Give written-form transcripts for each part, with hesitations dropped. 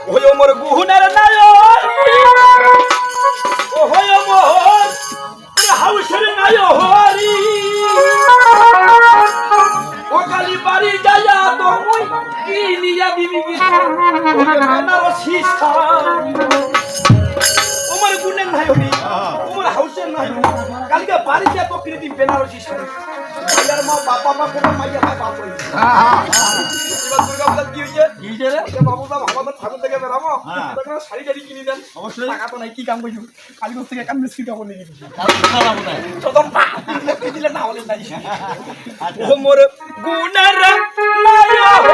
ওই মোর গুহুনার নায়ক ও হয় মোর হাউসের নায়ক হরি ও কালি বাড়ি যায়া তো মুই কি নিয়া দিবি কি নাও শিশা ওমর গুনের নায়ক ওমর হাউসের নায়ক কালকে বাড়ি যা তো কৃতি বেনারসি শাড়ি এর মা বাবা মা কোন মাইয়া বাপ হই এবার দুর্গা পূজা কি হইছে রে বাবু বাবা আমাদের ঠাকুর থেকে বেরামো তখন শাড়ি গাড়ি কিনে দেন অবশ্যই টাকা তো নাই কি কাম কইছো কালকে থেকে কাম মিস্ত্রি কাম নিয়ে দিছি খাওয়া কোথায় তো বাপ দিলে না হলে নাই ও মোর গুনার নায়ক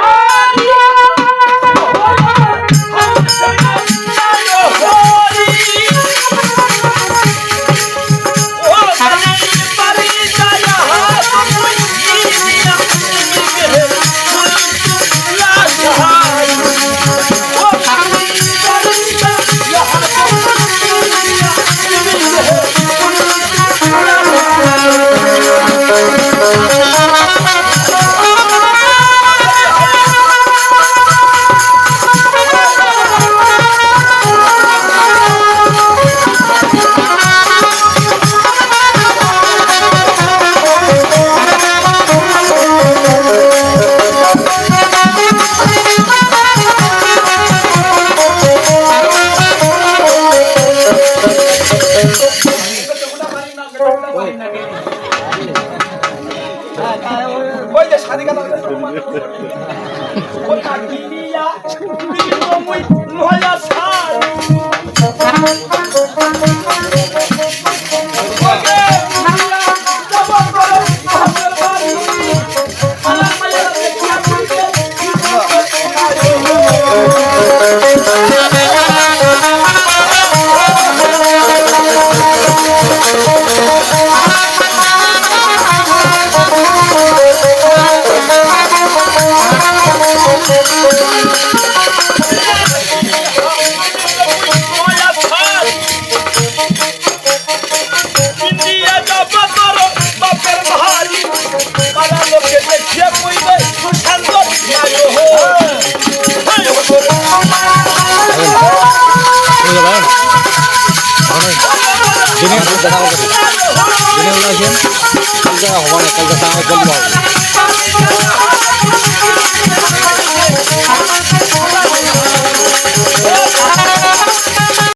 Jangan